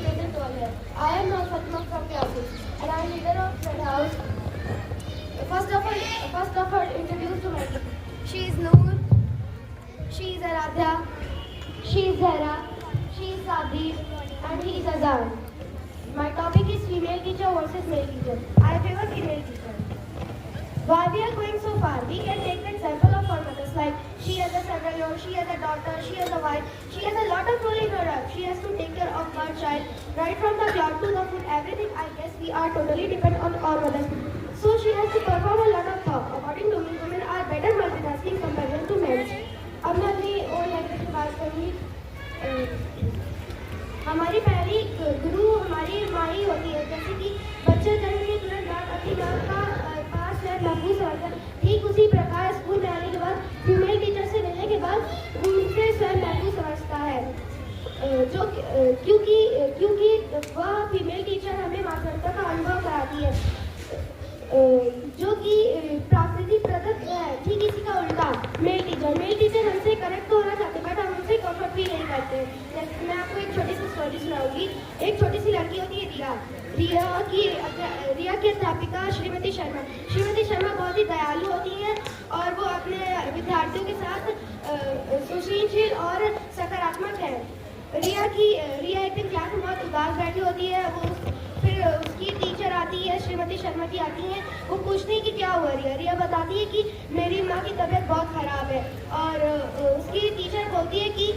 educated toddler. I am now Fatma from classes, and I am leader of Red House. First of all, introduce to my team. She is Noor, she is Aradhya, she is Zahra, she is Sadi, and he is Azan. My topic is female teacher versus male teacher. I favor female teacher. Why we are going so far? We can take the example of our mothers, like she has a several-year-old, she has a daughter, she has a wife, she has a lot of role in her life. She has to take care of her child, right from the cloth to the food, everything. I guess we are totally dependent on our mothers. So she has to perform a lot of work. According to me, women are better multitasking compared to men. अब मैं अपनी own language की बात करूँगी. हमारी पहली गुरु हमारी माँ ही होती है. जैसे कि बच्चे जन्म के तुरंत बाद अपनी माँ का पास में महफूज समझता है. ठीक उसी प्रकार स्कूल में आने के बाद फीमेल टीचर से मिलने के बाद उनसे स्वयं महफूज समझता है. जो क्योंकि वह फीमेल टीचर हमें मातृत्व का अनुभव कराती है, जो कि प्राकृतिक प्रदत्त है. ठीक इसी का उल्टा मेल टीचर हमसे कनेक्ट तो होना चाहते बट हम उनसे कंफर्ट फील नहीं करते. जैसे मैं आपको एक छोटी सी स्टोरी सुनाऊंगी. एक छोटी सी लड़की होती है रिया की अध्यापिका श्रीमती शर्मा बहुत ही दयालु होती है और वो अपने विद्यार्थियों के साथ सुशीलशील और सकारात्मक है. रिया एक दिन क्लास में बहुत उदास बैठी होती है. वो फिर उसकी टीचर आती है, श्रीमती शर्मा जी आती हैं. वो पूछती है कि क्या हुआ. रिया बताती है कि मेरी माँ की तबीयत बहुत ख़राब है. और उसकी टीचर बोलती है कि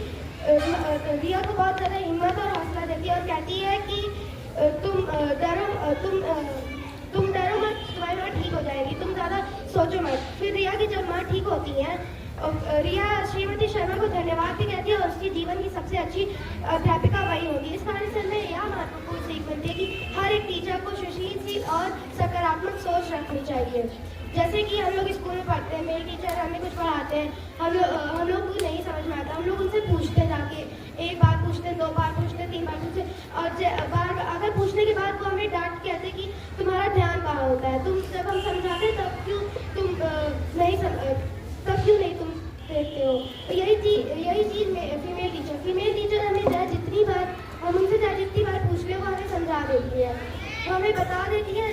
रिया को बहुत ज़्यादा हिम्मत और हौसला देती है और कहती है कि तुम डरो मत, तुम्हारी माँ ठीक हो जाएगी, तुम ज़्यादा सोचो मत. फिर रिया की जब माँ ठीक होती है, रिया श्रीमती शर्मा को धन्यवाद भी कहती है और उसकी जीवन की सबसे अच्छी अध्यापिका वही होगी. इस कहानी से हमें यह महत्वपूर्ण सीख मिलती है कि हर एक टीचर को सुशीलशील और सकारात्मक सोच रखनी चाहिए. जैसे कि हम लोग स्कूल में पढ़ते हैं, मेल टीचर हमें कुछ पढ़ाते हैं, हम लोग को नहीं समझ में आता, हम लोग उनसे पूछते जाके. एक बार पूछते, दो बार पूछते, तीन बार पूछते, और अगर पूछने के बाद वो हमें डांट कहते कि तुम्हारा ध्यान कहाँ होता है, तुम जब हम समझाते तब क्यों तुम देखते हो. यही चीज़ फीमेल टीचर हमें जितनी बार पूछ ले वो हमें समझा देती है, वो हमें बता देती है.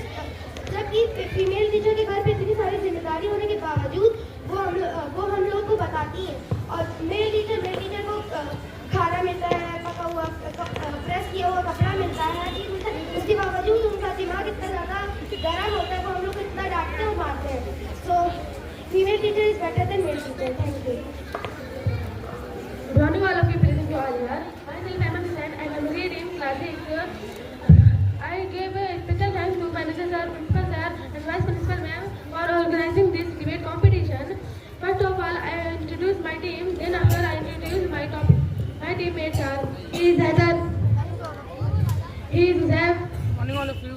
जबकि फीमेल टीचर के घर पे इतनी सारी जिम्मेदारी होने के बावजूद वो हम लोग को बताती है. और मेल टीचर को खाना मिलता है, पका हुआ प्रेस किया हुआ कपड़ा मिलता है. उसके बावजूद उनका दिमाग इतना ज़्यादा गर्म होता है, वो हम लोग को इतना डांटते और मारते हैं. सो female teacher is better than male teacher. Thank you. Good morning, all of you present all here. Myself, Emma Hussain, and I'm reading class 8. I give a special thanks to manager sir, principal sir, and vice principal ma'am for organizing this debate competition. First of all, I introduce my team. Then after, I introduce my teammates are. He is Hazar. He is Zeb. Morning, all of you.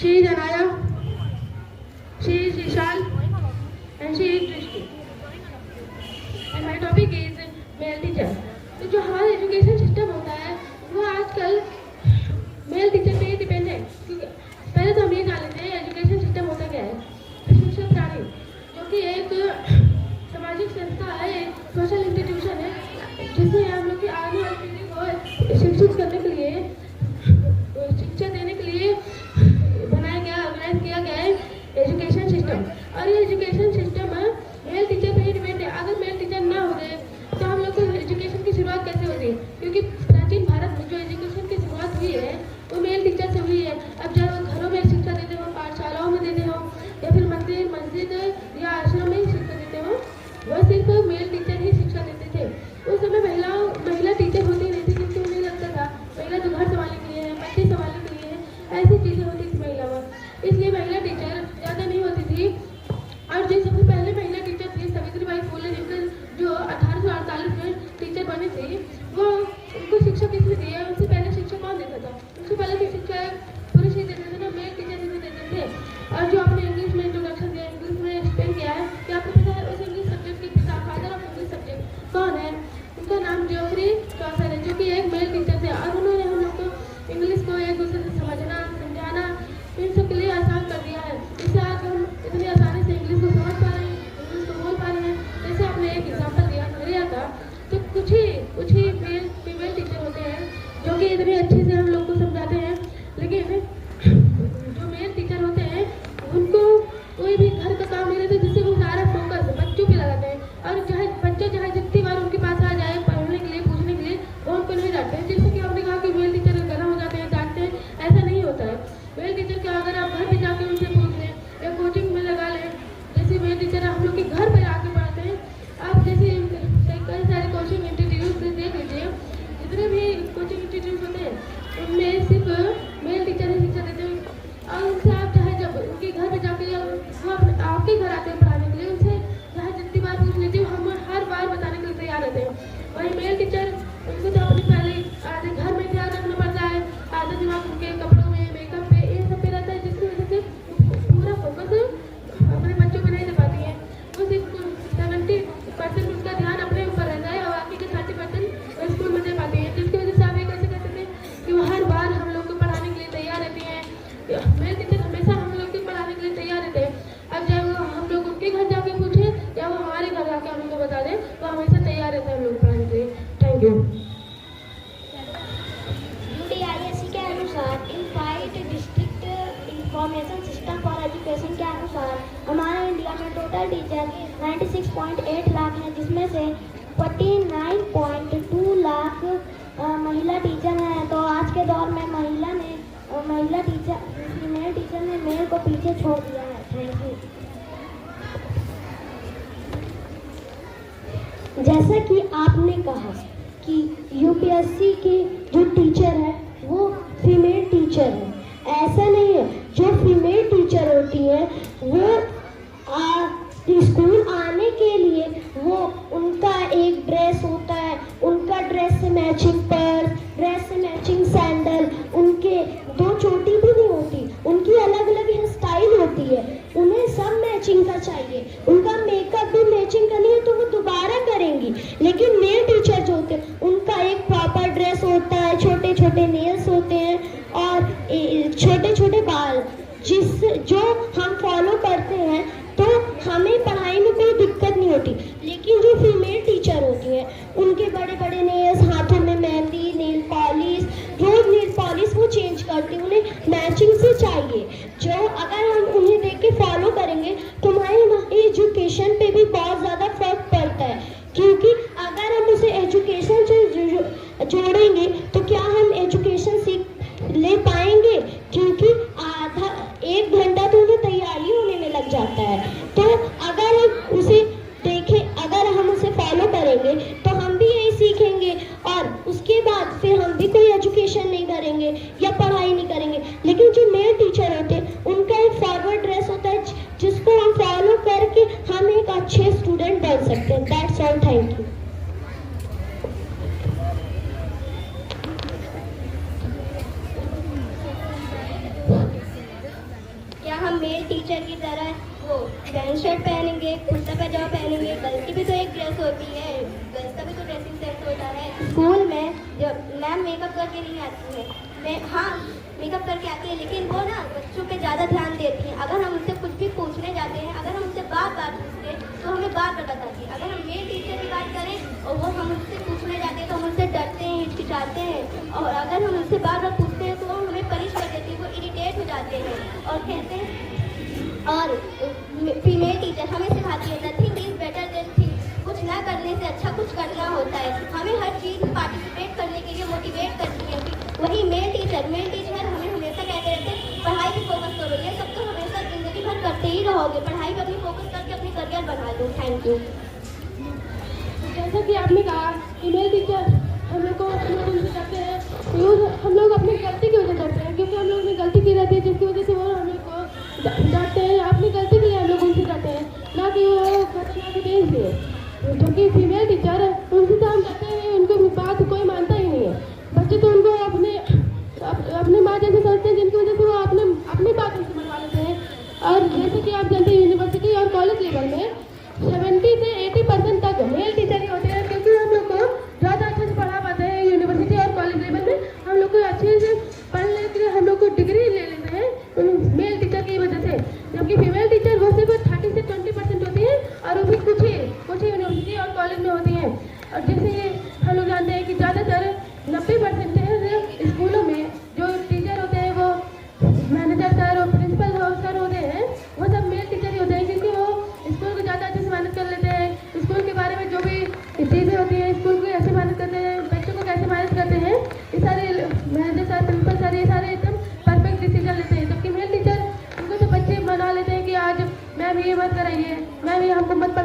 She is Anaya. She is Ishal. And she is Trishti. And my topic is male teacher. तो जो हमारा education system होता है वो आजकल male teacher पे ही depend है. क्योंकि पहले तो हम ये जान लेते हैं एजुकेशन सिस्टम होता क्या है. शिक्षा प्राणी जो कि एक सामाजिक संस्था है, एक सोशल इंस्टीट्यूशन है जिसमें हम लोग की आने वाली पीढ़ी को शिक्षित करने के लिए, शिक्षा देने के लिए बनाया गया, ऑर्गेनाइज किया गया है एजुकेशन सिस्टम. और ये एजुकेशन सिस्टम अच्छे से हम लोग को समझाते हैं, लेकिन जो मेल टीचर होते हैं उनको कोई भी घर का काम नहीं रहता, जिससे वो सारा फोकस बच्चों पे लगाते हैं। और चाहे बच्चे चाहे जितनी बार उनके पास आ जाए पढ़ने के लिए, पूछने के लिए, वो उनको नहीं डांटते हैं। जैसे कि आपने कहा कि मेल टीचर गर्म हो जाते हैं, डांटते हैं, ऐसा नहीं होता है। मेल टीचर का अगर आप घर पे जाके उनसे पूछ लें या कोचिंग में लगा लें, जैसे मेल टीचर हम लोग के घर पर आके पढ़ाते हैं। आप जैसे कई सारे कोचिंग इंस्टीट्यूट देख लीजिए, जितने भी कोचिंग इंस्टीट्यूट होते हैं उनमें सिर्फ मेल टीचर ही शिक्षा देते हैं। और उनसे आप चाहे जब उनके घर पे जाके या वो आपके घर आते हैं पढ़ाने के लिए, उनसे चाहे जितनी बार पूछ लीजिए, हम हर बार बताने के लिए तैयार रहते हैं। वही मेल टीचर, उनको तो अपने पहले आधे घर में ध्यान रखना पड़ता है, आधा दिमाग उनके कपड़ों में, मेकअप पे, ये सब पे रहता है, जिसकी वजह से पूरा फोकस अपने बच्चों पे नहीं दे पाती है। वो सिर्फ 70% उनका ध्यान अपने ऊपर रहता है और बाकी के 30% स्कूल में दे पाती है, जिसकी वजह से आप ये कैसे कहते थे कि वो हर बार हम लोग को पढ़ाने के लिए तैयार रहती हैं। मेल टीचर हमेशा हम लोग को पढ़ाने के लिए तैयार रहते हैं। अब चाहे वो हम लोग उनके घर जाके पूछें या वो हमारे घर जाके हम लोग को बता दें, वो हमेशा तैयार रहता है हम लोग पढ़ाने के लिए। Thank you. UDISC के अनुसार इनफाइट district information system for education के अनुसार हमारे इंडिया में टोटल टीचर 96.8 लाख हैं, जिसमें से 49.2 लाख महिला टीचर हैं। तो आज के दौर में फीमेल टीचर ने मेल को पीछे छोड़ दिया है। Thank you. जैसा कि आपने कहा कि यूपीएससी के जो टीचर है वो फीमेल टीचर है, ऐसा नहीं है। जो फीमेल टीचर होती है वो स्कूल आने के लिए वो उनका एक ड्रेस होता है, उनका ड्रेस से मैचिंग पर्स, ड्रेस से मैचिंग सैंडल, उनके 2 चोटी भी नहीं होती, उनकी अलग अलग हेयर स्टाइल होती है, उन्हें सब मैचिंग का चाहिए, उनका मेकअप भी मैचिंग का नहीं है तो वो दोबारा करेंगी। लेकिन मेल टीचर जो होते हैं उनका एक प्रॉपर ड्रेस होता है, छोटे छोटे नेल्स होते हैं और छोटे छोटे बाल, जो हम फॉलो करते हैं तो हमें पढ़ाई में कोई दिक्कत नहीं होती। लेकिन जो फीमेल टीचर होती हैं उनके बड़े बड़े नेल्स, हाथों में मेहंदी, नेल पॉलिश, रोज नेल पॉलिश वो चेंज करती हैं, उन्हें मैचिंग से चाहिए। जो अगर हम उन्हें देख के फॉलो करेंगे तो हमारे एजुकेशन पे भी बहुत ज़्यादा फर्क पड़ता है, क्योंकि अगर हम उसे एजुकेशन से जोड़ेंगे तो क्या हम एजुकेशन सीख ले पाएंगे, क्योंकि आधा 1 घंटा तो उन्हें तैयारी होने में लग जाता है। तो अगर हम उसे देखें, अगर हम उसे फॉलो करेंगे तो हम भी यही सीखेंगे और उसके बाद फिर हम भी कोई एजुकेशन नहीं करेंगे या पढ़ाई नहीं करेंगे। लेकिन जो मेल टीचर होते हैं उनका एक फॉरवर्ड ड्रेस होता है जिसको हम फॉलो करके हम एक अच्छे स्टूडेंट बन सकते हैं। That's all. Thank you. हम मेल टीचर की तरह वो पैंट शर्ट पहनेंगे, कुर्ता पैजामा पहनेंगे? गर्ल्स की भी तो एक ड्रेस होती है, गर्ल्स का भी तो ड्रेसिंग सेंस होता है। स्कूल में जब मैम मेकअप करके नहीं आती है, हाँ मेकअप करके आती है, लेकिन वो ना बच्चों पे ज़्यादा ध्यान देती हैं। अगर हम उनसे कुछ भी पूछने जाते हैं, अगर हम उनसे बार बार पूछते हैं तो हमें बार बार बताती है। अगर हम मेल टीचर की बात करें और वो हम उससे पूछने जाते हैं तो हम उनसे डरते हैं, हिचकिचाते हैं, और अगर हम उनसे बार बार पूछते हैं तो वो हमें पनिश कर देती है, वो इरिटेट हो जाते हैं और कहते हैं। और फीमेल टीचर हमें सिखाती है nothing is better than thing, कुछ ना करने से अच्छा कुछ करना होता है। हमें हर चीज़ पार्टिसिपेट करने के लिए मोटिवेट करती है। वही मेल टीचर हमें हमेशा कहते रहते हैं पढ़ाई पे फोकस करो, ये सब तो हमेशा जिंदगी भर करते ही रहोगे, पढ़ाई पर अपनी फोकस करके अपनी करियर बना लो। Thank you. जैसा कि आपने कहा फीमेल टीचर हम लोग को उनसे करते हैं, हम लोग अपनी गलती की वजह करते हैं, क्योंकि हम लोग ने गलती की रहती है जिसकी वजह से वो हम लोग को डांटते हैं। अपनी गलती के लिए हम लोग उनसे डरते हैं, ना कि वो घटना के देश दिए। जो कि फीमेल टीचर है उनसे तो हम डरते हैं, उनको बात कोई मानता ही नहीं है। बच्चे तो उनको अपने माँ जैसे समझते हैं, जिनकी वजह से वो अपनी बात उनसे मनवा लेते हैं। और जैसे कि आप जानते हैं यूनिवर्सिटी और कॉलेज लेवल में 70 से 80% तक मेल टीचर ही होते हैं, क्योंकि हम लोग को ज़्यादा अच्छे से पढ़ा पाते हैं। यूनिवर्सिटी और कॉलेज लेवल में हम लोग को अच्छे से पढ़ने के लिए हम लोग को डिग्री ले लेते हैं मेल टीचर की वजह से, जबकि फीमेल टीचर वो सिर्फ 30 से 20% होती है, और वो भी कुछ ही यूनिवर्सिटी और कॉलेज में होती हैं। और जैसे हम लोग जानते हैं कि ज़्यादातर 90% स्कूल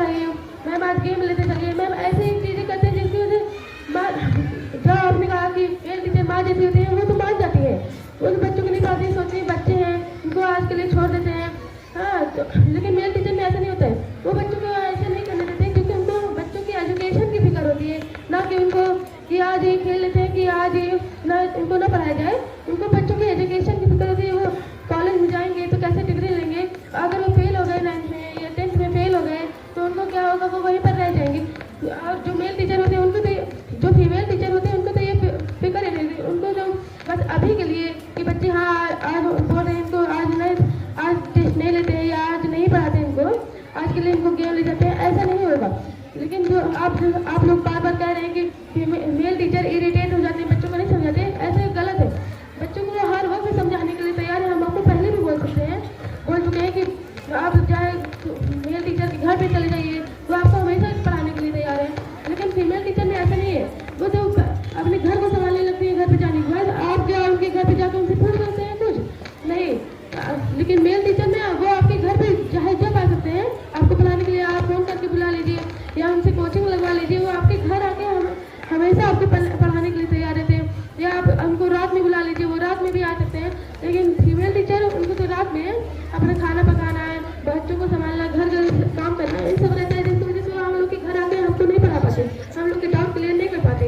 कर रही हूँ, मैम आज गेम लेते चलिए, मैम ऐसे ही चीज़ें करते हैं जिसकी वजह से जो आपने कहा कि मेल टीचर माँ जैसी होती है, वो तो मान जाती है, उन बच्चों को नहीं पाती, सोचते हैं बच्चे हैं उनको आज के लिए छोड़ देते हैं। हाँ तो लेकिन मेल टीचर में ऐसा नहीं होता है, वो बच्चों को ऐसा नहीं करने देते क्योंकि उनको बच्चों की एजुकेशन की फिक्र होती है, ना कि उनको कि आज ये खेल लेते हैं कि आज ये ना उनको ना पढ़ाया जाए, उनको बच्चों की एजुकेशन की फिक्र होती है। वो कॉलेज में जाएंगे तो कैसे डिग्री लेंगे, अगर वो फेल हो गए 9th में या 10th में फेल हो गए तो उनको क्या होगा, वो वहीं पर रह जाएंगे। और जो मेल टीचर होते हैं उनको तो, जो फीमेल टीचर होते हैं उनको तो ये फिक्र है नहीं, उनको जो बस अभी के लिए कि बच्चे हाँ आज बोल रहे हैं इनको आज टेस्ट नहीं लेते हैं या आज नहीं पढ़ाते हैं इनको, आज के लिए इनको गेम ले जाते हैं, ऐसा नहीं होगा। लेकिन जो आप लोग बार बार कह रहे हैं कि मेल टीचर इरिटेट हो जाते हैं, बच्चों को नहीं समझाते, ऐसा गलत है। बच्चों को हर वक्त समझाने के लिए तैयार है, हम आपको पहले भी बोल चुके हैं कि आप चाहे मेल टीचर के घर पे चले जाइए वो आपको हमेशा पढ़ाने के लिए तैयार है। लेकिन फीमेल टीचर में ऐसा नहीं है, वो तो अपने घर को संभालने लगती है, घर पे जाने के बाद आप क्या उनके घर पे जाकर उनसे पूछ सकते हैं कुछ नहीं। लेकिन मेल टीचर में वो आपके घर पे चाहे जब आ सकते हैं, आपको बुलाने के लिए आप फोन करके बुला लीजिए या उनसे कोचिंग लगवा लीजिए, वो आपके घर आके हमेशा आपको पढ़ाने के लिए तैयार रहते हैं। या आप उनको रात में बुला लीजिए, वो रात में भी आ सकते हैं। लेकिन फीमेल टीचर उनको तो रात में अपना खाना पकाना है, बच्चों को संभालना, घर काम करना है, ये सब रहता है, जिसकी वजह से हम लोग के घर आके हमको नहीं पढ़ा पाते, हम लोग के डाउट क्लियर नहीं कर पाते।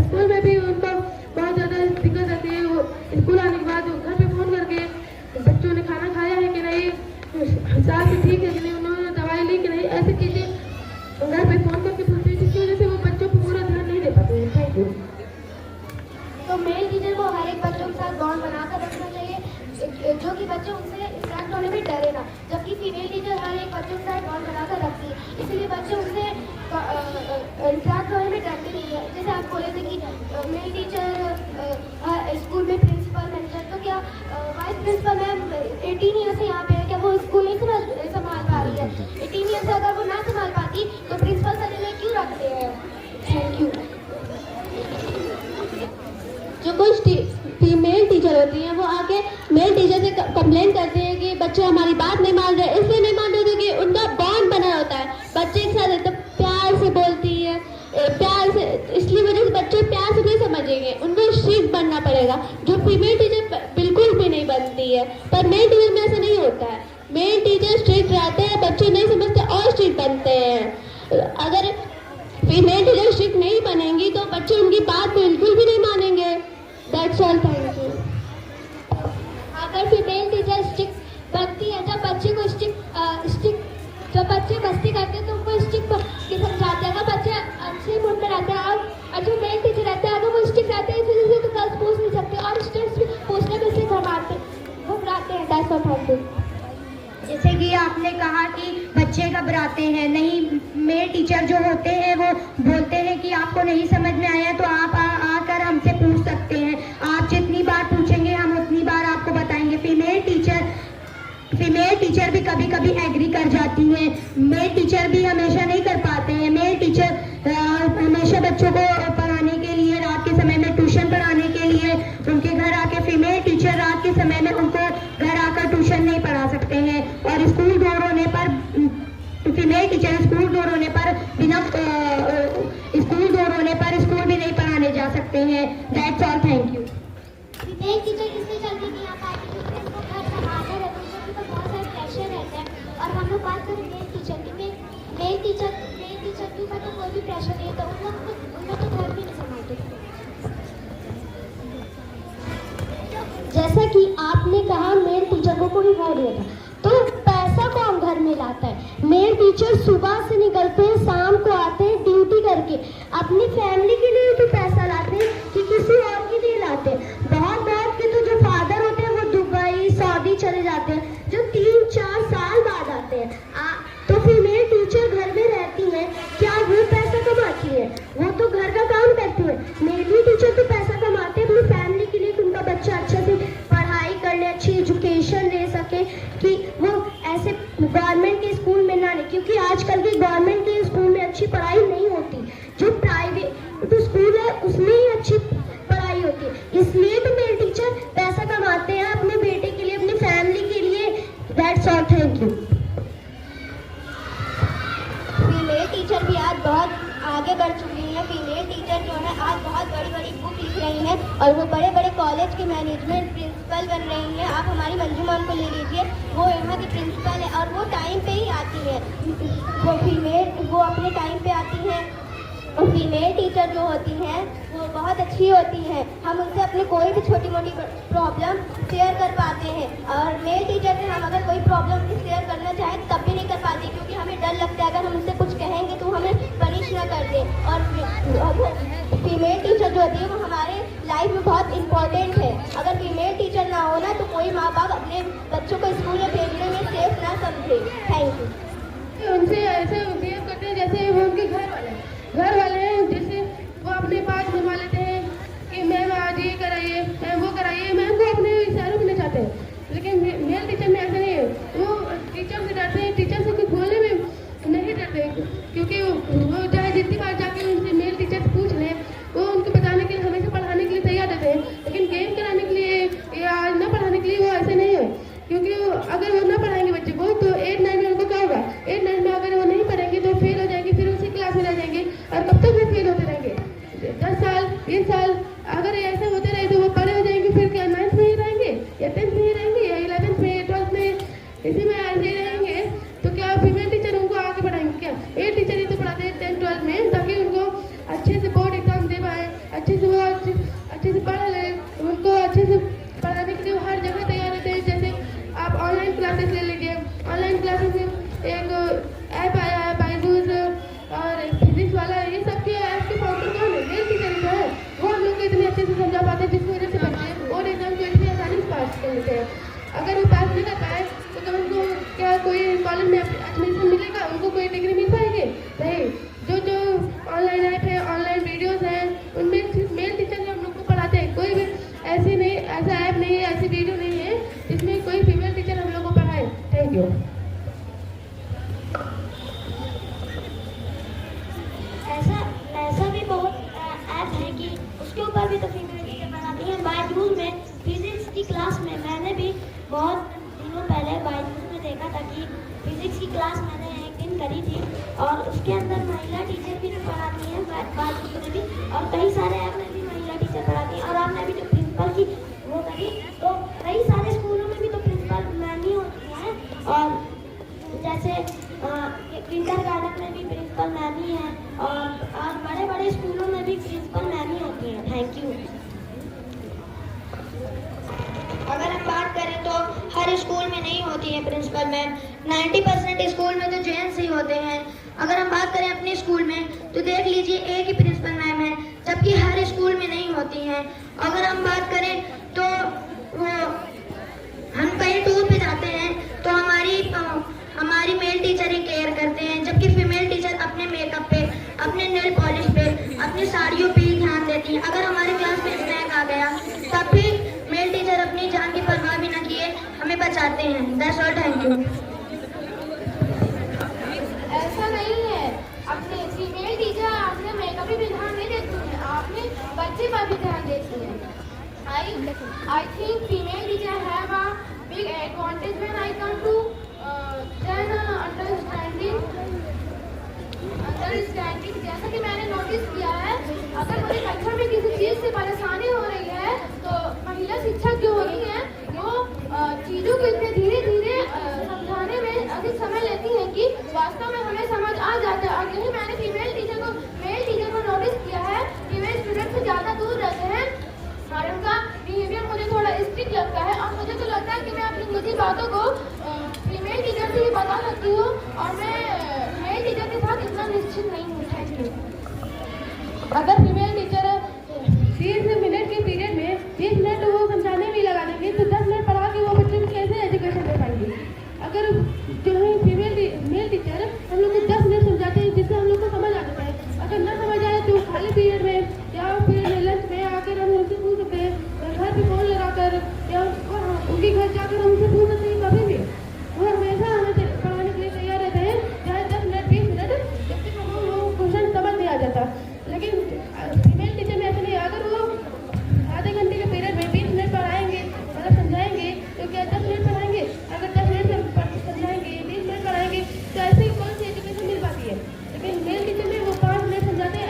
स्कूल में भी उनको बहुत ज़्यादा दिक्कत रहती है, वो स्कूल आने के बाद घर पे फ़ोन करके बच्चों ने खाना खाया है कि नहीं, साथ में ठीक है कि नहीं, उन्होंने दवाई ली कि नहीं, ऐसी चीज़ें घर पे फ़ोन करके पूछते हैं, जिसकी वजह से वो बच्चों को पूरा ध्यान नहीं दे पाते हैं। Thank you. तो मेल टीचर को हर एक बच्चों के साथ बॉन्ड बनाकर रखना चाहिए, जो कि बच्चे उनसे इंटरेक्ट होने में डरे ना, जबकि फीमेल टीचर हर एक बच्चों के साथ बॉन्ड बनाकर रखती है, इसलिए बच्चे उनसे इंटरेक्ट होने में डरते नहीं है। जैसे आप बोले थे कि मेल टीचर स्कूल में प्रिंसिपल मैनेजर, तो क्या वाइस प्रिंसिपल मैम 18 ईयर से यहाँ पे है, क्या वो स्कूल नहीं संभाल पा रही है? 18 ईयर से अगर वो ना संभाल पाती तो प्रिंसिपल सर में क्यों रखते हैं? Thank you. जो कुछ फीमेल टीचर होती हैं वो आके मेल टीचर से कंप्लेन करते हैं कि बच्चे हमारी बात नहीं मान रहे, इसलिए नहीं मान रहे कि उनका बॉन्ड बना होता है, बच्चे के साथ एकदम प्यार से बोलती है, प्यार से, इसलिए वजह से बच्चे प्यार से नहीं समझेंगे, उनको स्ट्रिक्ट बनना पड़ेगा, जो फीमेल टीचर बिल्कुल भी नहीं बनती है। पर मेल टीचर में ऐसा नहीं होता है, मेल टीचर स्ट्रिक्ट रहते हैं, बच्चे नहीं समझते और स्ट्रिक्ट बनते हैं। अगर फीमेल टीचर स्ट्रिक्ट नहीं बनेंगी तो बच्चे उनकी बात बिल्कुल भी नहीं मानेंगे। That's all, thank you. अगर फीमेल टीचर स्ट्रिक्ट बनती है, जब बच्चे को जब बच्चे मस्ती करते हैं तो उनको स्ट्रिक्ट समझाते हैं, अगर बच्चे अच्छे मूड में रहते हैं और जो मेल टीचर रहते हैं अगर वो स्ट्रिक्ट रहते हैं इस वजह से तो गर्ल्स पूछ नहीं सकते और स्टूडेंट्स भी पूछने में से घबराते हैं। That's all, thank you. जैसे कि आपने कहा कि बच्चे घबराते हैं, नहीं, मेल टीचर जो होते हैं वो बोलते हैं कि आपको नहीं समझ में आया तो आप आकर हमसे पूछ सकते हैं, आप जितनी बार पूछेंगे हम उतनी बार आपको बताएंगे। फीमेल टीचर भी कभी कभी एग्री कर जाती हैं, मेल टीचर भी हमेशा नहीं कर पाते हैं। मेल टीचर हमेशा बच्चों को पढ़ाने के लिए रात के समय में ट्यूशन पढ़ाने के लिए उनके घर आके, फीमेल टीचर रात के समय में उनको घर आकर ट्यूशन नहीं पढ़ा सकते हैं और स्कूल डोर होने पर फीमेल टीचर स्कूल डोर होने पर स्कूल भी नहीं पढ़ाने जा सकते हैं। That's all, thank you. Female teacher इसलिए जल्दी नहीं आ पाती क्योंकि उनको घर संभालना रहता है, उनके ऊपर बहुत सारे प्रेशर रहता है। और हम लोग बात करें मेल टीचर की, मेल टीचर के ऊपर तो कोई भी प्रेशर नहीं है, तो उन लोग तो घर भी नहीं संभालते। जैसा कि आपने कहा मेल टीचर को कोई हो रहा था, तो पैसा कौन घर में लाता है? मेल टीचर सुबह से निकलते हैं, शाम को आते हैं ड्यूटी करके, अपनी फैमिली के लिए तो पैसा लाते हैं कि किसी और के लिए लाते हैं। बहुत के तो जो फादर होते हैं वो दुबई सऊदी चले जाते हैं, जो 3-4 साल बाद आते हैं। तो फीमेल टीचर घर में रहती है, क्या वो पैसा कमाती है? वो तो घर का काम करती है। मेल टीचर तो पैसा कमाते हैं अपनी फैमिली के लिए कि उनका बच्चा अच्छा से पढ़ाई कर ले, अच्छी एजुकेशन ले सके, कि वो ऐसे गवर्नमेंट के स्कूल में ना ले, क्योंकि आजकल के गवर्नमेंट के स्कूल में अच्छी पढ़ाई नहीं होती, जो प्राइवेट स्कूल है उसमें ही अच्छी पढ़ाई होती है। इसलिए तो मेल टीचर पैसा कमाते हैं अपने बेटे के लिए, अपनी फैमिली के लिए। That's all, thank you. कर चुकी हैं। फीमेल टीचर जो है आज बहुत बड़ी बड़ी बुक लिख रही हैं और वो बड़े बड़े कॉलेज के मैनेजमेंट प्रिंसिपल बन रही हैं। आप हमारी मंजू मैम को ले लीजिए, वो यहाँ की प्रिंसिपल है और वो टाइम पे ही आती है। वो अपने टाइम पे आती हैं। और फीमेल टीचर जो होती हैं वो बहुत अच्छी होती हैं। हम उनसे अपनी कोई भी छोटी मोटी प्रॉब्लम शेयर कर पाते हैं और मेल टीचर से हम अगर कोई प्रॉब्लम भी शेयर करना चाहें तब भी नहीं कर पाते, क्योंकि हमें डर लगता है अगर हम उनसे कुछ कहेंगे तो हमें पनिश ना कर दें। और फीमेल टीचर जो होती है वो हमारे लाइफ में बहुत इंपॉर्टेंट है। अगर फीमेल टीचर ना हो ना तो कोई माँ बाप अपने बच्चों को स्कूल में भेजने में सेफ ना समझे। Thank you. उनसे ऐसे बिहेव करते हैं जैसे वो उनके घर वाले हैं, जैसे वो अपने पास घुमा लेते हैं कि मैम आज ये कराइए, मैम वो कराइए, मैम को अपने इशारों में ले जाते हैं। लेकिन मेल टीचर में ऐसा नहीं है, वो टीचर से डरते हैं, टीचर से कुछ बोलने में नहीं डरते, क्योंकि वो चाहे जितनी बार जाके उनसे मेल टीचर से पूछ लें, वो उनको बताने के लिए हमेशा पढ़ाने के लिए तैयार रहते हैं। लेकिन गेम कराने के लिए या न पढ़ाने के लिए वो ऐसे नहीं है, क्योंकि अगर वो न पढ़ाएंगे बच्चे को तो 8-9 में उनको क्या होगा, 8-9 में अगर वो नहीं पढ़ेंगे तो फेल हो जाएंगे, फिर उसी क्लास में रह जाएंगे और कब तक वो फेल होते रहेंगे। 10 साल 20 साल अगर ऐसे होते रहे तो वो बड़े हो जाएंगे, फिर क्या 9th में ही रहेंगे या 10th में ही रहेंगे या 11th में 12th में इसी में ऐसे ही रहेंगे। तो क्या फीमेल टीचर उनको आगे बढ़ाएंगे क्या? ये टीचर ही तो पढ़ाते हैं 10th 12th में, ताकि उनको अच्छे से बोर्ड एग्जाम दे पाए, अच्छे से वो अच्छे से पढ़ ले, उनको अच्छे से पढ़ाने के लिए वो हर जगह तैयार रहते हैं। जैसे आप ऑनलाइन क्लासेस ले लीजिए, ऑनलाइन क्लासेस में एक ऐप आया है बायजूस और फिजिक्स वाला, ये सब के ऐप के फाउंडर कौन है? मेल टीचर जो है, वो हम लोग को इतने अच्छे से समझा पाते हैं जिसकी वजह से बच्चे बोर्ड एग्जाम को इतनी आसानी से पास कर लेते हैं। अगर वो पास नहीं कर पाए तो क्या उनको क्या कोई कॉलेज में एडमिशन मिलेगा, उनको कोई डिग्री मिल पाएगी? नहीं। जो ऑनलाइन ऐप है, ऑनलाइन वीडियोज़ हैं, उनमें सिर्फ मेल टीचर हम लोग को पढ़ाते हैं। कोई भी ऐसी नहीं, ऐसा ऐप नहीं है, ऐसी वीडियो नहीं है जिसमें कोई फीमेल टीचर हम लोग को पढ़ाए। Thank you. ऐसा भी बहुत ऐप है कि उसके ऊपर भी तो फीमेल टीचर पढ़ाती हैं। बायजूस में फिजिक्स की क्लास में मैंने भी बहुत दिनों पहले बायजूस में देखा था कि फिजिक्स की क्लास मैंने एक दिन करी थी और उसके अंदर महिला टीचर भी तो पढ़ाती हैं बायजूस में भी, और कई सारे ऐप में भी महिला टीचर पढ़ाती हैं। और आपने अभी जो प्रिंसिपल की वो करी, तो कई सारे स्कूलों में भी तो प्रिंसिपल मैम ही होती हैं, और जैसे किंडर गार्डन में भी प्रिंसिपल मैम ही है और बड़े बड़े स्कूलों में भी प्रिंसिपल मैम ही होती हैं। Thank you. अगर हम बात करें तो हर स्कूल में नहीं होती है प्रिंसिपल मैम, 90% स्कूल में तो जेंट्स ही होते हैं। अगर हम बात करें अपने स्कूल में तो देख लीजिए एक ही प्रिंसिपल मैम है, जबकि हर स्कूल में नहीं होती हैं। अगर हम बात करें तो वो हम कहीं टूर पे जाते हैं तो हमारी मेल टीचर ही केयर करते हैं, जबकि फीमेल टीचर अपने मेकअप पे, अपने नेल पॉलिश पे, अपनी साड़ियों पे ही ध्यान देती हैं। अगर हमारे क्लास में स्नैक आ गया तब भी मेल टीचर अपनी जान की परवाह भी न किए हमें बचाते हैं। That's all. Thank you. ऐसा नहीं है, अपने फीमेल टीचर आपने मेकअप पे भी ध्यान नहीं देती है, आपने बच्चे पर भी ध्यान देती है। I think female teacher have a big advantage when I come to then understanding। जैसा कि मैंने नोटिस किया है, अगर मुझे कक्षा में किसी चीज़ से परेशानी हो रही है तो महिला शिक्षक जो होती हैं वो चीज़ों को इतने धीरे धीरे समझाने में अधिक समय लेती हैं कि वास्तव में हमें समझ आ जाता है। और यही मैंने मेल टीचर को नोटिस किया है कि वे स्टूडेंट से ज़्यादा दूर रहते हैं और उनका बिहेवियर मुझे थोड़ा स्ट्रिक्ट लगता है। और मुझे तो लगता है कि मैं अपनी निजी बातों को फीमेल टीचर से ही बता सकती हूँ और मैं मेल टीचर के साथ इतना निश्चित नहीं हूँ। Thank you. अगर फीमेल टीचर 30 मिनट के पीरियड में 30 मिनट वो समझाने में लगा देंगे तो 10 मिनट पढ़ा के वो बच्चे को कैसे एजुकेशन दे पाएंगे? अगर जो है मेल टीचर हम लोग को 10 मिनट समझाते हैं जिससे हम लोग को समझ आ जाता है। अगर ना समझ आए तो खाली पीरियड में या फिर लंच में आकर हम उनसे पूछ सकते हैं, घर पे फोन लगाकर या उनके घर जाकर हम उनसे पूछ सकते हैं। कभी भी वो हमेशा हमें पढ़ाने के लिए तैयार रहते हैं, चाहे 10 मिनट 20 मिनट, जब तक वो क्वेश्चन समझ नहीं आ जाता। लेकिन फीमेल टीचर में ऐसा नहीं, अगर वो आधे घंटे के पीरियड में 20 मिनट पढ़ाएंगे, मतलब समझाएंगे, तो क्या 10 मिनट पढ़ाएंगे? अगर 10 मिनट समझाएंगे, 20 मिनट पढ़ाएंगे तो ऐसे ही कौन सी एजुकेशन मिल पाती है? लेकिन मेल टीचर में वो 5 मिनट समझाते हैं,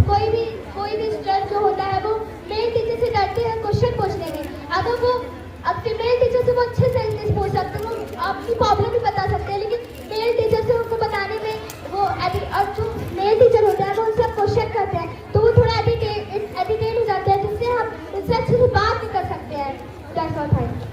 कोई भी स्टूडेंट जो होता है वो मेल टीचर से डरते हैं क्वेश्चन पूछने में। अगर वो अब फीमेल टीचर से वो अच्छे से इंग्लिश पूछ सकते हैं, वो अपनी प्रॉब्लम भी बता सकते हैं, लेकिन मेल टीचर से उनको बताने में वो और जो मेल टीचर होता है वो उनसे क्वेश्चन करते हैं तो वो थोड़ा एडिटेट हो जाते हैं, जिससे हम उनसे अच्छे से बात नहीं कर सकते हैं। That's all, thank you.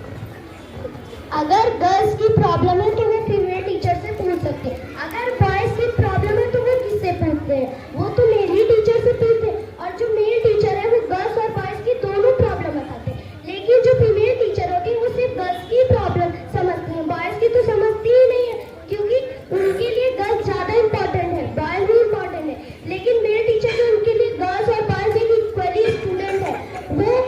अगर गर्ल्स की प्रॉब्लम है तो वो फीमेल टीचर से पूछ सकते हैं, अगर बॉयज की प्रॉब्लम है तो वो किससे पूछते हैं? वो तो मेल टीचर से पूछते हैं। और जो मेल टीचर है वो गर्ल्स और बॉयज की दोनों प्रॉब्लम बताते हैं, लेकिन जो फीमेल टीचर होती है वो सिर्फ गर्ल्स की प्रॉब्लम समझती है, बॉयज की तो समझती ही नहीं है, क्योंकि उनके लिए गर्ल्स ज़्यादा इंपॉर्टेंट है, बॉयज भी इंपॉर्टेंट है। लेकिन मेल टीचर जो उनके लिए गर्ल्स और बॉयज एक इक्वली स्टूडेंट है, वो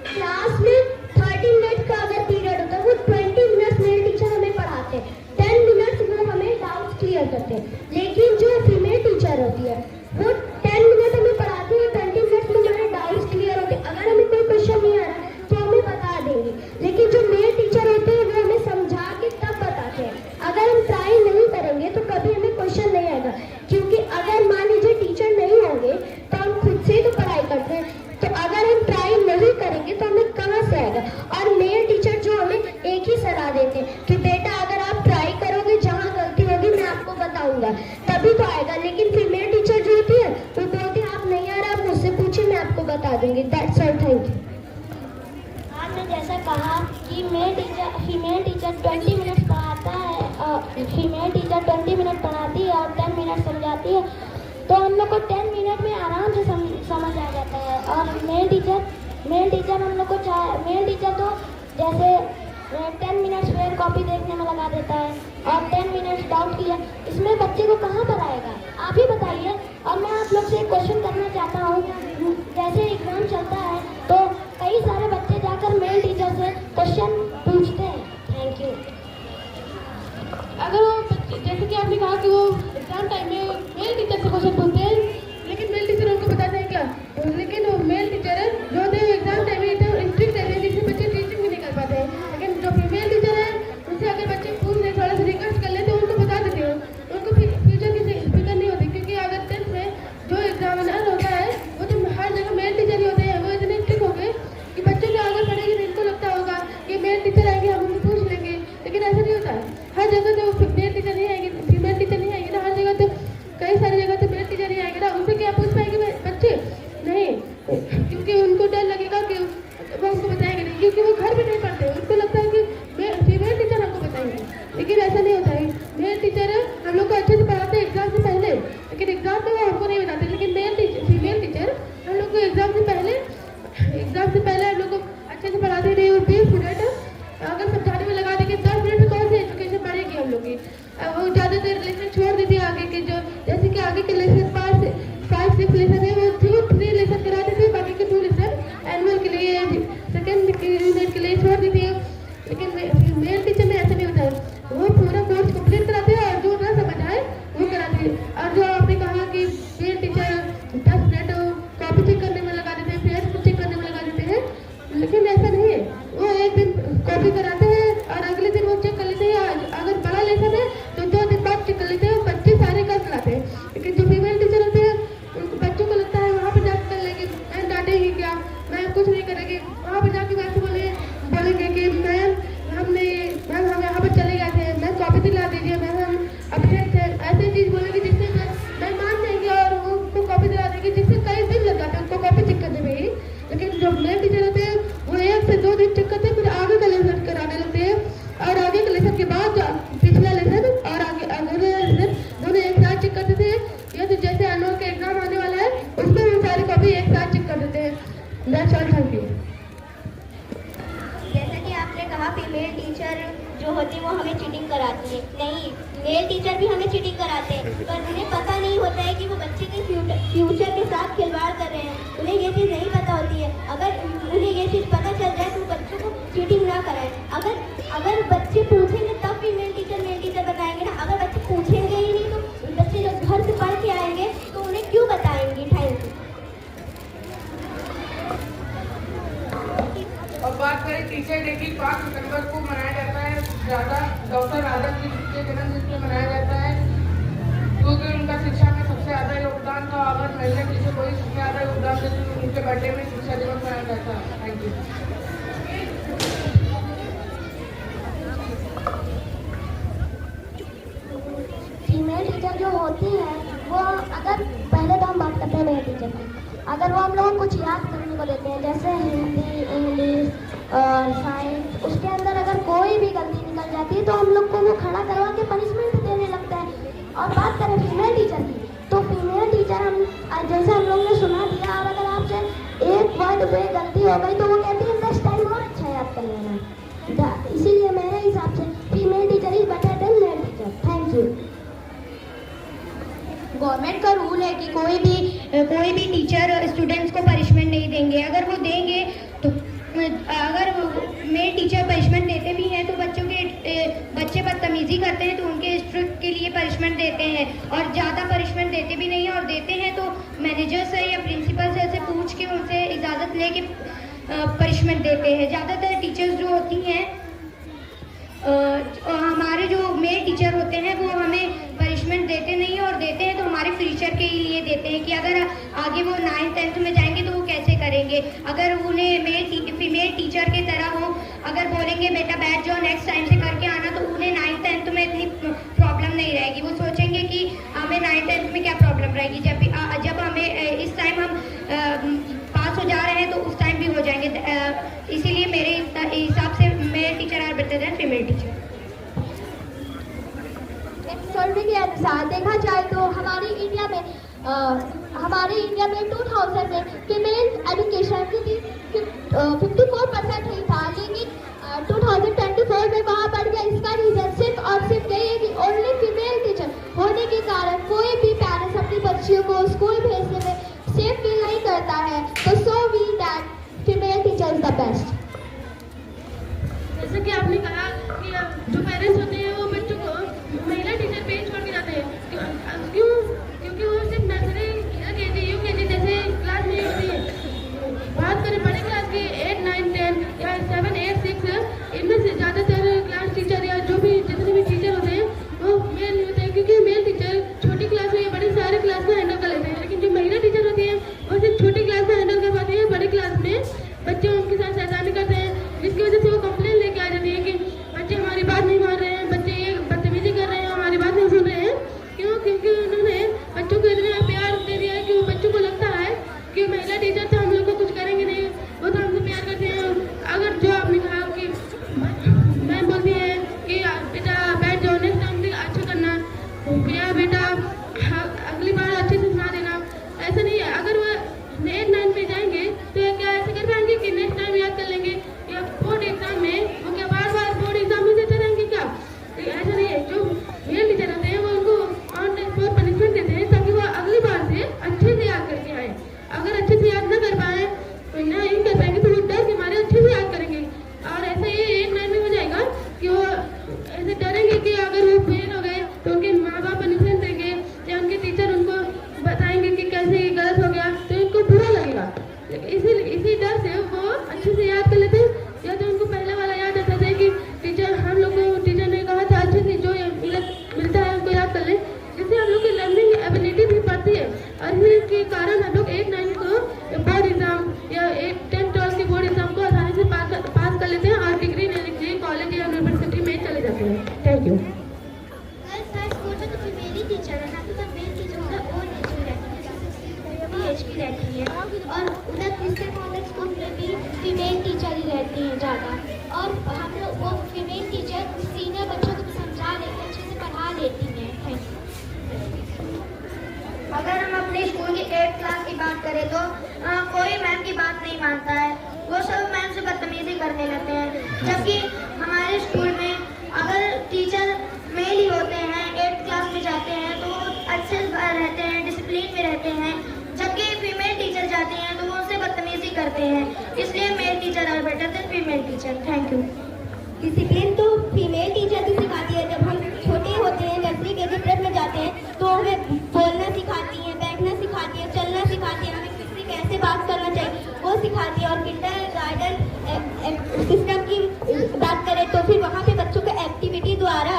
क्लास में 30 मिनट का अगर पीरियड होता है वो 20 मिनट्स मेल टीचर हमें पढ़ाते हैं, 10 मिनट्स वो हमें डाउट्स क्लियर करते हैं। लेकिन जो फीमेल टीचर होती है वो 10 मिनट हमें पढ़ाती है, 20 मिनट्स में हमारे डाउट्स क्लियर होते हैं। अगर हमें कोई क्वेश्चन नहीं आ रहा तो हमें बता देंगे, लेकिन जो मेल टीचर होते हैं वो हमें समझा के तब बताते हैं। अगर हम ट्राई नहीं करेंगे तो कभी हमें क्वेश्चन नहीं आएगा, क्योंकि अगर मान लीजिए टीचर नहीं होंगे तो हम खुद से तो पढ़ाई करते हैं, तो अगर हम ट्राई नहीं करेंगे तो हमें कहाँ से आएगा? और मेल टीचर जो हमें एक ही सलाह देते हैं कि बेटा अगर आप ट्राई करोगे, जहाँ गलती होगी मैं आपको बताऊंगा, तभी तो आएगा। लेकिन फीमेल टीचर जो होती है वो बोलती है आप नहीं आ रहा, आप मुझसे पूछिए मैं आपको बता दूंगी। That's all, thank you. आपने जैसा कहा कि फीमेल टीचर 20 मिनट पढ़ाता है, फीमेल टीचर 20 मिनट पढ़ाती है और 10 मिनट समझाती है, तो हम लोग को 10 मिनट में आराम से समझ आ जाता है। और मेल टीचर हम लोग को मेल टीचर तो जैसे 10 मिनट्स फिर कॉपी देखने में लगा देता है और 10 मिनट्स डाउट किया, इसमें बच्चे को कहाँ पर आएगा? आप ही बताइए। और मैं आप लोग से एक क्वेश्चन करना चाहता हूँ, जैसे एग्जाम चलता है तो कई सारे बच्चे जाकर मेल टीचर से क्वेश्चन पूछते हैं। Thank you. अगर वो जैसे कि आपने कहा कि वो एग्जाम टाइम में मेल टीचर से क्वेश्चन पूछते हैं, लेकिन मेल टीचर उनको बताते हैं क्या? लेकिन वो मेल टीचर जो होते हैं एग्जाम टाइम में इतने स्ट्रिक्ट रहते हैं जिससे बच्चे टीचिंग भी नहीं कर पाते हैं, लेकिन जो फीमेल टीचर है उनसे अगर बच्चे पूछ ले, थोड़ा सा रिक्वेस्ट कर लेते हैं, उनको बता देते हैं, उनको फ्यूचर की फिक्र नहीं होती। क्योंकि अगर 10th में जो एग्जामिनर होता है वो तो हर जगह मेल टीचर ही होते हैं, वो इतने स्ट्रिक्ट हो गए कि बच्चे जो आगे पढ़ेंगे तो इनको लगता होगा कि मेल टीचर आएंगे हम उनसे पूछ लेंगे, लेकिन ऐसा नहीं होता है। हर जगह तो मेल टीचर नहीं आएंगे, फीमेल टीचर नहीं आएंगे ना, हर जगह तो कई सारी जगह तो मेल टीचर ही आएंगे ना, उनसे क्या पूछ पाएंगे बच्चे? नहीं, क्योंकि उनको डर लगेगा कि वो उनको बताएंगे नहीं, क्योंकि वो घर में नहीं पढ़ते, उनको लगता है कि फीमेल टीचर हमको बताएंगे, लेकिन ऐसा नहीं होता है। मेल टीचर हम लोग को अच्छे से पढ़ाते हैं एग्जाम से पहले, लेकिन एग्जाम में वो हमको नहीं बताते। लेकिन फीमेल टीचर हम लोग को एग्जाम से पहले हम लोग को अच्छे से पढ़ाते नहीं, और 20 मिनट अगर समझाने में लगा देंगे, 10 मिनट में कौन सी एजुकेशन पढ़ेगी हम लोग की? वो ज़्यादा देर लेसन छोड़ देती है आगे के, जो जैसे कि आगे के लेसन 5-6 लेसन है वो 3 लेसन कराते थे, बाकी के 2 लेसन एनुअल के लिए, सेकेंड यूनिट के लिए छोड़ देती है। लेकिन मेल टीचर में ऐसा नहीं होता है, वो पूरा कोर्स कंप्लीट कराते हैं और जो ना समझ आए वो कराते हैं। और जो आपने कहा कि male teacher 10 minute copy check करने में लगा देते हैं, पेज चेक करने में लगा देते हैं, लेकिन ऐसा नहीं है। वो एक दिन कॉपी कराते हैं और अगले दिन वो चेक कर लेते हैं, अगर बड़ा लेसन है तो 2 दिन बाद चेक कर लेते हैं, बच्चे सारे कर लाते हैं। लेकिन जो फीमेल टीचर होते हैं उनको बच्चों को लगता है वहाँ पर जाकर कर लेंगे, मैम डांटेगी क्या, मैम कुछ नहीं करेगी, वहाँ पर जाके वैसे बोलेंगे कि मैम हम यहाँ पर चले गए थे, मैम कॉपी दिला दीजिए, मैम हम अपडेट थे, ऐसे चीज़ बोलेंगे जिससे मैम मान जाएंगे और वो उनको कॉपी दिला देंगे, जिससे कई दिन लग जाते हैं उनको कॉपी चेक करने में ही। लेकिन जो मेल टीचर होते हैं वो 1 से 2 दिन चेक करते हैं, फिर आगे का लेसन कराने लगते हैं, और आगे के लेसन के बाद पिछला लेसन और अगले लेसन दोनों एक साथ चेक कर देते हैं। या तो जैसे एनुअल का एग्जाम आने वाला है उसमें वो सारी कॉपी एक साथ चेक कर देते हैं। That's all, thank you. जैसा कि आपने कहा फीमेल टीचर जो होती है वो हमें चीटिंग कराती है, नहीं, मेल टीचर भी हमें चीटिंग कराते हैं, पर उन्हें पता नहीं होता है कि वो बच्चे के फ्यूचर के साथ खिलवाड़ कर रहे हैं, उन्हें ये चीज़ नहीं पता होती है। अगर उन्हें ये चीज़ पता चल जाए तो बच्चों को चीटिंग ना कराएं। अगर बच्चे पूछेंगे तब भी मेल टीचर बताएंगे ना, अगर बच्चे पूछेंगे ही नहीं तो बच्चे जब घर से पढ़ के आएंगे तो उन्हें क्यों बताएंगे? Thank you. और बात करें टीचर डे की, 5 सितंबर को मनाया जाता है, डॉक्टर राधा जी के जन्मदिन पे मनाया जाता है, क्योंकि उनका शिक्षा में सबसे ज़्यादा योगदान था। अगर महिला टीचर कोई इसमें ज़्यादा योगदान देती तो उनके बर्थडे में शिक्षा दिवस मनाया जाता। Thank you. फीमेल टीचर जो होती है वो, अगर पहले तो हम बात करते हैं मेल टीचर की, अगर वो हम लोगों को कुछ याद करने को देते हैं जैसे हिंदी, इंग्लिश और साइंस, उसके अंदर अगर कोई भी गलती निकल जाती है तो हम लोग को वो खड़ा करवा के पनिशमेंट देने लगता है। और बात करें फीमेल टीचर की, तो फीमेल टीचर हम जैसे हम लोग ने सुना दिया, और अगर आपसे एक वर्ड पे गलती हो गई तो वो कहती है नेक्स्ट टाइम और अच्छा याद कर लेना। इसीलिए मेरे हिसाब से female teacher is better then male teacher. Thank you. Government का रूल है कि कोई भी टीचर स्टूडेंट्स को पनिशमेंट नहीं देंगे। अगर वो देंगे तो अगर मेल टीचर पनिशमेंट देते भी हैं तो बच्चे बदतमीजी करते हैं तो उनके स्ट्रिक्ट के लिए पनिशमेंट देते हैं, और ज़्यादा पनिशमेंट देते भी नहीं हैं, और देते हैं तो मैनेजर से या प्रिंसिपल से ऐसे पूछ के उनसे इजाज़त लेके पनिशमेंट देते हैं। ज़्यादातर टीचर्स जो होती हैं, हमारे जो मेल टीचर होते हैं वो हमें पनिशमेंट देते नहीं हैं, और देते हैं तो हमारे फ्यूचर के लिए देते हैं कि अगर आगे वो 9th 10th में जाएंगे तो वो कैसे करेंगे। अगर उन्हें फीमेल टीचर की तरह हो, अगर बोलेंगे बेटा बैठ जाओ नेक्स्ट टाइम से करके आना, तो उन्हें 9th 10th में इतनी प्रॉब्लम नहीं रहेगी। वो सोचेंगे कि हमें 9th 10th में क्या प्रॉब्लम रहेगी, जब हमें इस टाइम हम पास हो जा रहे हैं तो उस टाइम भी हो जाएंगे। इसीलिए मेरे हिसाब से male teacher are better than female teacher. एक सर्वे के अनुसार देखा जाए तो हमारे इंडिया में 2000 में फीमेल एजुकेशन की 54% ही था, लेकिन 2024 में वहाँ बढ़ गया। इसका रीजन सिर्फ और सिर्फ यही है कि ओनली फीमेल टीचर होने के कारण कोई भी पेरेंट्स अपनी बच्चियों को स्कूल भेजने में सेफ फील नहीं करता है। तो so we that female teacher is the best. जैसे कि आपने कहा कि जो पेरेंट्स होते हैं वो बच्चों को महिला टीचर पे छोड़ के जाते हैं। क्यों? क्योंकि वो सिर्फ नर्सरी, LKG, UKG जैसे क्लास में होती है। बात करें बड़े क्लास की 8, 9, 10 या 7, 8, 6, इनमें से ज़्यादातर क्लास टीचर या जो भी जितने भी टीचर होते हैं वो मेल नहीं होते हैं, क्योंकि मेल टीचर छोटी क्लास में या बड़ी सारे क्लास में हैंडल कर लेते हैं, लेकिन जो महिला टीचर होती है वो सिर्फ छोटी क्लास में हैंडल कर पाती है। बड़ी क्लास में बच्चे उनके साथ शैतानी करते हैं, जिसकी वजह से वो कंप्लेन लेके आ जाती है कि बच्चे हमारी बात नहीं मान रहे हैं, बच्चे ये बदतमीजी कर रहे हैं, हमारी बात नहीं सुन रहे हैं। क्यों? क्योंकि उन्होंने बच्चों को इतना प्यार दे दिया है कि बच्चों को लगता है कि महिला टीचर तो हम लोग को कुछ करेंगे नहीं, वो तो हमसे प्यार करते हैं। अगर जो आपने कहा कि मैम बोलती है कि बेटा बैठ जाओ नेक्स्ट टाइम से अच्छा करना, या बेटा अगली बार अच्छे से सुना देना, ऐसा नहीं है। अगर वो 8, 9 पे जाएंगे तो क्या ऐसे कर पाएंगे कि नेक्स्ट टाइम याद कर लेंगे, या बोर्ड एग्जाम में वो क्या बार बार बोर्ड एग्जाम में देते रहेंगे क्या? तो ऐसा नहीं है। जो मेल टीचर होते हैं वो उनको ऑन द स्पॉट पनिशमेंट देते हैं ताकि वो अगली बार से अच्छे से याद करके आए। अगर अच्छे से याद न कर पाए तो नहीं कर पाएंगे तो वो डर के मारे अच्छे से याद करेंगे, और ऐसा ये 8, 9 में हो जाएगा कि वो ऐसे डरेंगे कि अगर वो फेल हो गए तो उनके माँ बाप पनिशमेंट देंगे या उनके टीचर उनको बताएंगे कि कैसे ये गलत हो गया, तो उनको बुरा लगेगा। इसी डर से वो अच्छे से याद कर लेते हैं, या तो उनको पहले वाला याद आता है कि टीचर हम लोग को टीचर ने कहा था अच्छे से जो मिलता है उनको याद कर ले, जिससे हम लोग की लर्निंग एबिलिटी भी बढ़ती है। और इसके कारण हम लोग 8, 9 को बोर्ड एग्जाम या 10, 12 के बोर्ड एग्जाम को आसानी से पास कर लेते हैं और डिग्री लेने के लिए कॉलेज या यूनिवर्सिटी में चले जाते हैं। Thank you. रहती है और उधर क्रिस्टियन कॉलेज स्कूल में भी फीमेल टीचर ही रहती हैं ज़्यादा, और हम लोग वो फीमेल टीचर सीनियर बच्चों को भी समझा लेते हैं, अच्छे से पढ़ा लेती हैं। Thank you. अगर हम अपने स्कूल की 8th क्लास की बात करें तो कोई मैम की बात नहीं मानता है, वो सब मैम से बदतमीजी करने लगते हैं। जबकि हमारे स्कूल में अगर टीचर मेल ही होते हैं, 8th क्लास में जाते हैं तो अच्छे से रहते हैं, डिसिप्लिन में रहते हैं, जबकि फीमेल टीचर जाती हैं तो वो उनसे बदतमीजी करते हैं। इसलिए male teacher are better than female teacher. Thank you. Discipline तो फीमेल टीचर भी सिखाती है। जब हम छोटे होते हैं, नर्सरी के प्रेप में जाते हैं तो हमें बोलना सिखाती है, बैठना सिखाती है, चलना सिखाती है, हमें किससे कैसे बात करना चाहिए वो सिखाती है। और किंडरगार्टन सिस्टम की बात करें तो फिर वहाँ पे बच्चों को एक्टिविटी द्वारा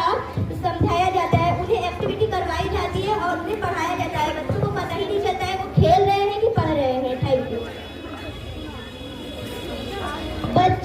समझाया जाता है, उन्हें एक्टिविटी करवाई जाती है और उन्हें पढ़ाया जाता है। बच्चों को पता ही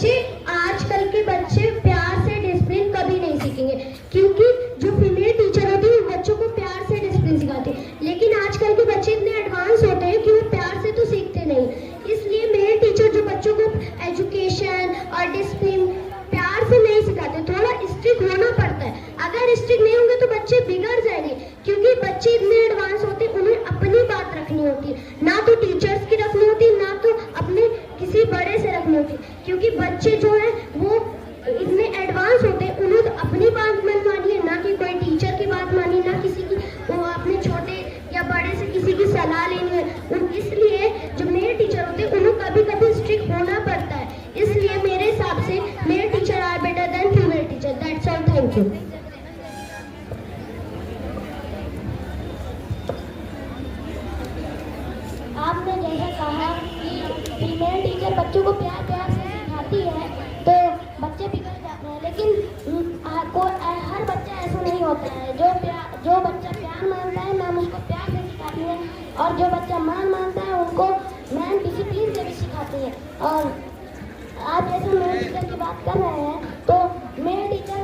बच्चे आजकल के बच्चे प्यार से डिसिप्लिन कभी नहीं सीखेंगे, क्योंकि जो फीमेल टीचर होती है बच्चों को प्यार से डिसिप्लिन सिखाती है, लेकिन आजकल के बच्चे इतने एडवांस होते हैं कि वो प्यार से तो सीखते नहीं। इसलिए मेल टीचर जो बच्चों को एजुकेशन और डिसिप्लिन प्यार से नहीं सिखाते, थोड़ा स्ट्रिक्ट होना पड़ता है। अगर स्ट्रिक्ट नहीं होंगे तो बच्चे बिगड़ जाएंगे, क्योंकि बच्चे इतने एडवांस होते हैं, उन्हें अपनी बात रखनी होती है, ना तो टीचर्स की रखनी होती है, ना तो अपने किसी बड़े से रखनी होती है। क्योंकि बच्चे जो है वो इतने एडवांस होते हैं, उन्हें तो अपनी बात मनवानी है, ना कि कोई टीचर की बात मानी, ना किसी की वो अपने छोटे या बड़े से किसी की सलाह लेनी है। इसलिए जो मेल टीचर होते हैं उन्हें कभी कभी स्ट्रिक्ट होना पड़ता है। इसलिए मेरे हिसाब से male teacher are better than female teacher. That's all, thank you. आपने जैसा कहा कि फीमेल टीचर बच्चों को प्यार प्यार से सिखाती है तो बच्चे बिगड़ जाते हैं, लेकिन हर बच्चा ऐसा नहीं होता है। जो बच्चा प्यार मानता है मैम उसको प्यार से सिखाती है, और जो बच्चा मान मानता है उनको मैम डिसिप्लिन से भी सिखाती है। और आप जैसे मेल टीचर की बात कर रहे हैं तो मेल टीचर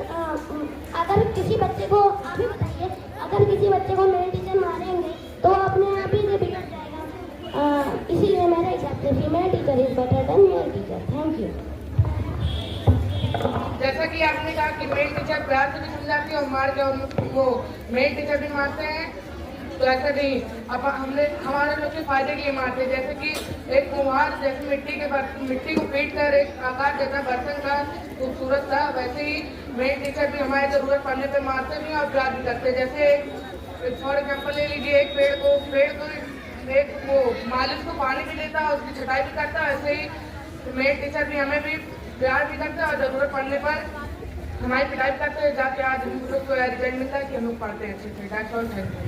अगर किसी बच्चे को, आप ही बताइए, अगर किसी बच्चे को मेल टीचर मारेंगे तो अपने आप ही से बिगड़ जाएगा। इसीलिए मेरे हिसाब से female teacher is better then male teacher. Thank you. जैसा कि आपने कहा कि मेल टीचर प्यार से भी समझाती है और मार के वो मेल टीचर भी मारते हैं, तो ऐसा नहीं। अब हमारे लोग के फायदे के लिए मारते हैं। जैसे कि एक कुम्हार जैसे मिट्टी को पीट कर एक आकार देता बर्तन का खूबसूरत था, वैसे ही मेल टीचर भी हमारी जरूरत पड़ने पे मारते भी और प्यार भी करते हैं। जैसे फॉर एग्जाम्पल ले लीजिए, एक पेड़ को एक वो मालिक को पानी भी देता है, उसकी छटाई भी करता है, वैसे ही मेल टीचर भी हमें भी प्यार भी करते हैं और जरूरत पड़ने पर हमारी पिटाई भी करते हैं। जाके आज हम लोग को रिजल्ट मिलता है कि हम लोग पढ़ते हैं अच्छे से। That's all, thank you.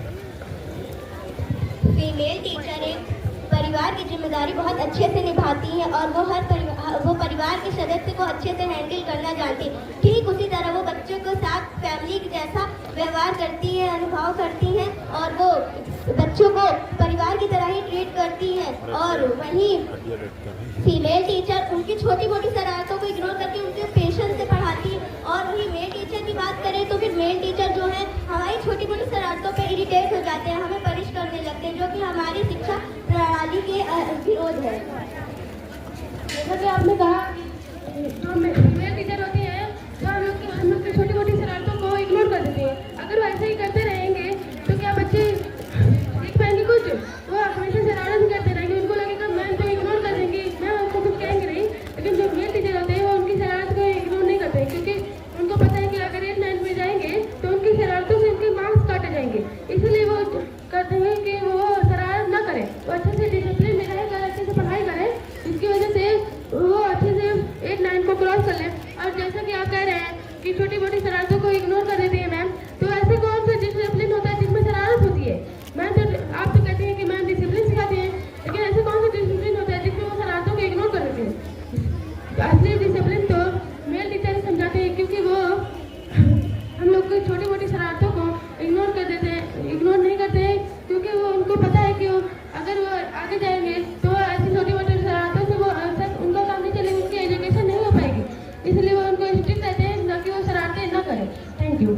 Female teacher एक परिवार की जिम्मेदारी बहुत अच्छे से निभाती है और वो परिवार के सदस्य को अच्छे से हैंडल करना जानती है। ठीक उसी तरह वो बच्चों के साथ फैमिली जैसा व्यवहार करती है, अनुभव करती हैं और वो बच्चों को परिवार की तरह ही ट्रीट करती हैं। और वहीं फीमेल टीचर उनकी छोटी मोटी शरारतों को इग्नोर करके उनके पेशेंस से पढ़ाती है। और वहीं मेल टीचर की बात करें तो फिर मेल टीचर जो है हमारी छोटी मोटी शरारतों पर इरिटेट हो जाते हैं, हमें पनिश करने लगते हैं, जो कि हमारी शिक्षा प्रणाली के विरोध है। जैसा कि आपने कहा जो फीमेल टीचर होती हैं तो हम लोग की छोटी मोटी शरारतों को इग्नोर कर देते हैं। अगर वो ऐसे ही करते रहेंगे तो क्या बच्चे सीख पाएंगे कुछ? वो हमेशा शरारत ही करते रहेंगे, उनको लगेगा मैम तो इग्नोर कर देंगे, मैम उनको कुछ कहेंगे नहीं। लेकिन जो मेल टीचर होते हैं वो उनकी शरारत को इग्नोर नहीं करते, क्योंकि उनको पता है कि अगर 8 9 में जाएंगे तो उनकी शरारतों से उनके मार्क्स काटे जाएंगे। इसलिए वो करते हैं कि वो शरारत ना करें, वो अच्छे से डिसिप्लिन में रहें, अच्छे से पढ़ाई करें, जिसकी वजह से वो अच्छे से 8 9 को क्रॉस कर लें। और जैसा कि आप कह रहे हैं कि छोटी मोटी शरारतों को इग्नोर कर देती है मैम, तो ऐसे कौन सा डिसिप्लिन होता है जिसमें शरारत होती है? मैम तो आप तो कहते हैं कि मैम डिसिप्लिन सिखाती हैं, लेकिन ऐसे कौन सा डिसिप्लिन होता है जिसमें वो शरारतों को इग्नोर कर देती है? असली डिसिप्लिन तो मेल टीचर ही समझाते हैं, क्योंकि वो हम लोग की छोटी मोटी शरारतों को इग्नोर कर देते हैं, इग्नोर नहीं करते हैं, क्योंकि वो उनको पता है कि अगर वो आगे जाएंगे तो ऐसी छोटी मोटी शरारतों से वो उनका काम नहीं चलेगा, उनकी एजुकेशन नहीं हो पाएगी। इसलिए वो उनको स्ट्रिक्ट रहते हैं ना कि वो शरारतें ना करें। Thank you.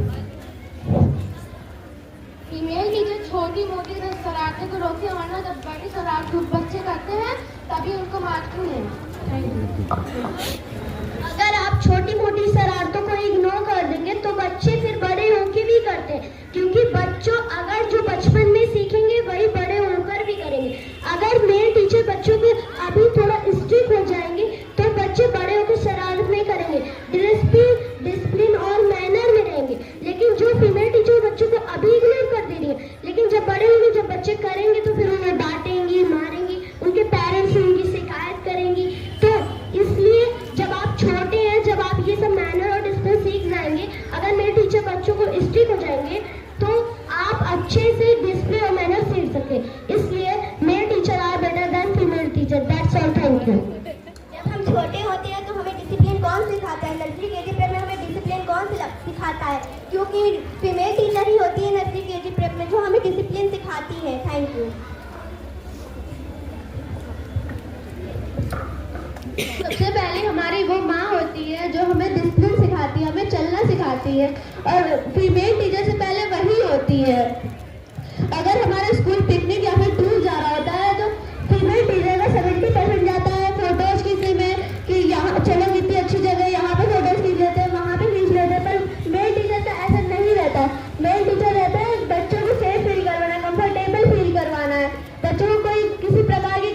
फीमेल टीचर छोटी मोटी शरारतों को रोकती है, वरना जब बड़ी शरारत बच्चे करते हैं तभी उनको मारती हैं। Thank you. अगर आप छोटी मोटी शरारतों को इग्नोर कर देंगे तो बच्चे फिर बड़े होकर भी करते हैं, क्योंकि बच्चों अगर जो बचपन में सीखेंगे वही बड़े होकर भी करेंगे। अगर मेल टीचर बच्चों के अभी थोड़ा स्ट्रिक्ट हो जाएंगे तो बच्चे बड़े होकर शरारत नहीं करेंगे, डिसिप्लिन और मैनर में रहेंगे। लेकिन जो फीमेल टीचर बच्चों को अभी इग्नोर कर दे रही है, लेकिन जब बड़े होंगे, जब बच्चे करेंगे तो फिर उन्हें डांटेंगी, मारेंगी, उनके पेरेंट्स से उनकी शिकायत करेंगी। तो इसलिए जब आप छोटे हैं, जब आप ये सब मैनर और डिसिप्लिन सीख जाएंगे, अगर मेरे टीचर बच्चों को स्ट्रिक्ट हो जाएंगे तो आप अच्छे से डिसिप्लिन और मैनर सीख सके। इसलिए male teacher are better than female teacher. That's all, thank you. जब हम छोटे होते हैं तो हमें डिसिप्लिन कौन सिखाता है? नर्सरी केजी प्रेप में हमें डिसिप्लिन कौन सिखाता है? क्योंकि फीमेल टीचर ही होती है नर्सरी केजी प्रेप में जो हमें डिसिप्लिन सिखाती है। Thank you. सबसे पहले हमारी वो माँ होती है जो हमें डिसिप्लिन सिखाती है, हमें चलना सिखाती है, और फीमेल टीचर से पहले वही होती है। अगर हमारा स्कूल पिकनिक या फिर टूर जा रहा होता है तो फीमेल टीचर का 70% जाता है फोटोज खींचने में कि यहाँ चलो कितनी अच्छी जगह है, यहाँ पे फोटोज खींच लेते हैं, वहाँ पे खींच लेते हैं। पर मेल टीचर का ऐसा नहीं रहता। मेल टीचर रहता है बच्चों को सेफ फील करवाना है, कंफर्टेबल फील करवाना है, बच्चों को कोई किसी प्रकार की